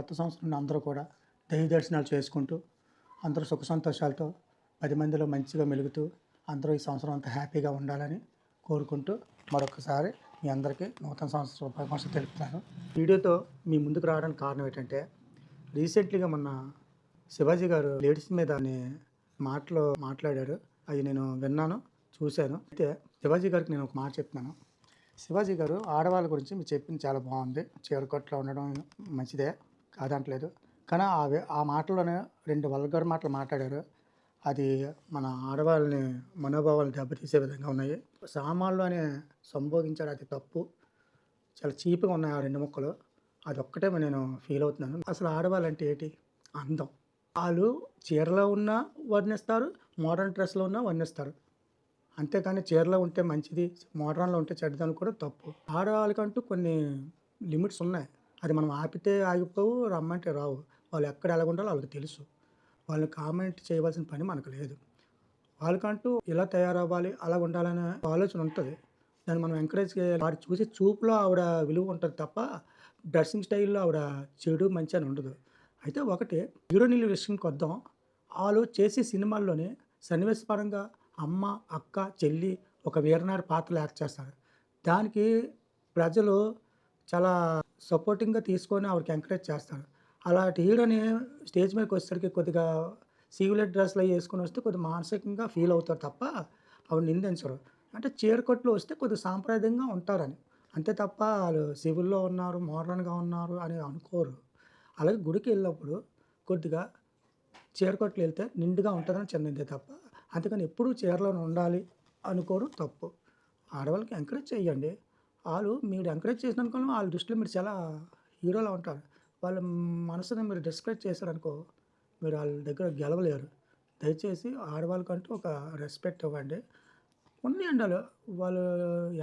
కొత్త సంవత్సరాన్ని అందరూ కూడా దైవ దర్శనాలు చేసుకుంటూ, అందరూ సుఖ సంతోషాలతో 10 మందిలో మంచిగా మెలుగుతూ, అందరూ ఈ సంవత్సరం అంతా హ్యాపీగా ఉండాలని కోరుకుంటూ, మరొకసారి మీ అందరికీ నూతన సంవత్సర శుభాకాంక్షలు తెలుపుతాను. వీడియోతో మీ ముందుకు రావడానికి కారణం ఏంటంటే, రీసెంట్లీగా మొన్న శివాజీ గారు లేడీస్ మీద మాట్లాడారు. అవి నేను విన్నాను, చూశాను. అయితే శివాజీ గారికి నేను ఒక మాట చెప్తున్నాను. శివాజీ గారు ఆడవాళ్ళ గురించి మీరు చెప్పింది చాలా బాగుంది. చీరకట్టులో ఉండడం మంచిదే, కాదంటలేదు. కానీ ఆ మాటల్లోనే 2 వల్గర్ మాటలు మాట్లాడారు. అది మన ఆడవాళ్ళని మనోభావాలను దెబ్బతీసే విధంగా ఉన్నాయి. సామాన్లు అని సంబోధించాడు, అది తప్పు. చాలా చీప్‌గా ఉన్నాయి ఆ 2 ముక్కలు. అదొక్కటే నేను ఫీల్ అవుతున్నాను. అసలు ఆడవాళ్ళంటే ఏంటి? అందం. ఆళ్ళు చీరలో ఉన్నా వర్ణిస్తారు, మోడర్న్ డ్రెస్‌లో ఉన్నా వర్ణిస్తారు. అంతేకాని చీరలో ఉంటే మంచిది, మోడ్రన్‌లో ఉంటే చెడ్డదనుకోవడం తప్పు. ఆడవాళ్ళకంటూ కొన్ని లిమిట్స్ ఉన్నాయి. అది మనం ఆపితే ఆగిపోవు, రమ్మంటే రావు. వాళ్ళు ఎక్కడ ఎలాగుండాలో వాళ్ళకి తెలుసు. వాళ్ళని కామెంట్ చేయవలసిన పని మనకు లేదు. వాళ్ళకంటూ ఇలా తయారవ్వాలి, అలా ఉండాలనే ఆలోచన ఉంటది. దాన్ని మనం ఎంకరేజ్ చేయాలి. వాడు చూసే చూపులో ఆవిడ విలువ ఉంటది తప్ప, డ్రెస్సింగ్ స్టైల్‌లో ఆవిడ చెడు, మంచి అని ఉండదు. అయితే ఒకటి హీరోయిన్‌ల విషయంకొద్దాం. ఆళ్ళు చేసే సినిమాల్లోని సన్నివేశపరంగా అమ్మ, అక్క, చెల్లి ఒక వీరనారి పాత్రలు యాక్ట్ చేస్తారు. దానికి ప్రజలు చాలా సపోర్టింగ్‌గా తీసుకొని ఆవిడకి ఎంకరేజ్ చేస్తారు. అలాంటి హీరోని స్టేజ్ మీదకొచ్చేసరికి కొద్దిగా సీవ్లెట్ డ్రెస్‌లయి యేసుకొనొస్తే కొద్దిగా మానసికంగా ఫీల్ అవుతారు తప్ప ఆవిడ నిందించరు. అంటే చీర కట్టులో వస్తే కొద్దిగా సాంప్రదాయంగా ఉంటారని. అంతే తప్ప ఆళ్ళు సివిల్‌లో ఉన్నారు, మోడర్న్‌గా ఉన్నారు అని అనుకోరు. అలాగే గుడికెళ్ళినప్పుడు కొద్దిగా చీర కట్టులో ఎళ్తే నిండుగా ఉంటదని చిన్నదే తప్ప, అంతేగాని ఎప్పుడూ చీరలోనే ఉండాలి అనుకోవడం తప్పు. ఆడవాళ్ళకి ఎంకరేజ్ చేయండి. మీరు ఎంకరేజ్ చేసినందుకను ఆళ్ళ దృష్టిలో మీరు చాలా హీరోలా ఉంటారు. వాళ్ళ మనసుని మీరు డిస్కరేజ్ చేశారనుకో, మీరు ఆళ్ళ దగ్గర గెలవలేరు. దయచేసి ఆడవాళ్ళకంటూ ఒక రెస్పెక్ట్ ఇవ్వండి. ఉన్నాయండి వాళ్ళు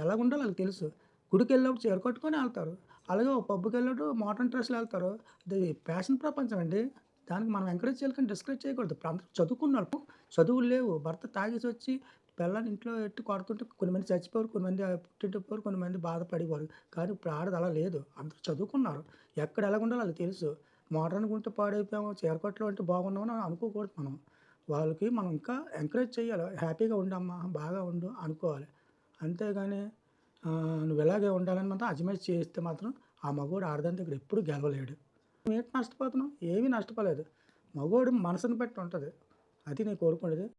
ఎలాగుండాలో ఆళ్ళకి తెలుసు. గుడికెళ్ళినప్పుడు చీర కట్టుకొనే ఎళ్తారు. అలాగే ఒక పబ్‌కెళ్ళినప్పుడు మోడర్న్ డ్రెస్‌లో ఎళ్తారు. అది ఫ్యాషన్ ప్రపంచం అండి. దానికి మనం ఎంకరేజ్ చేయాలి కానీ డిస్కరేజ్ చేయకూడదు. ఇప్పుడు అందరూ చదువుకున్నారు. చదువులు లేవు. భర్త తాగేసొచ్చి పెళ్ళాన్ని ఇంట్లో ఎట్టి కొడుతుంటే కొంతమంది చచ్చిపోయారు. కొంతమంది పుట్టింటికి పోయారు. కొంతమంది బాధపడేవారు. కానీ ఇప్పుడు ఆడది అలా లేదు. అందరూ చదువుకున్నారు. ఎక్కడ ఎలాగుండాలో ఆళ్ళకి తెలుసు. మోడర్న్‌గా ఉంటే పాడైపోయాము, చీర కట్టులో ఉంటే బాగున్నామని అనుకోకూడదు మనం. వాళ్ళకి మనం ఇంకా ఎంకరేజ్ చేయాలి. హ్యాపీగా ఉండమ్మా, బాగా ఉండు అనుకోవాలి. అంతేగాని నువ్వు ఇలాగే ఉండాలని మాత్రం అజమాయిషి చేస్తే మాత్రం ఆ మగోడు ఆడదాని దగ్గర ఎప్పుడు గెలవలేడు. నువ్వేంటి నష్టపోతున్నావు? ఏమీ నష్టపోలేదు. మగోడు మనసుని బట్టి ఉంటది. అది నేను కోరుకునేది.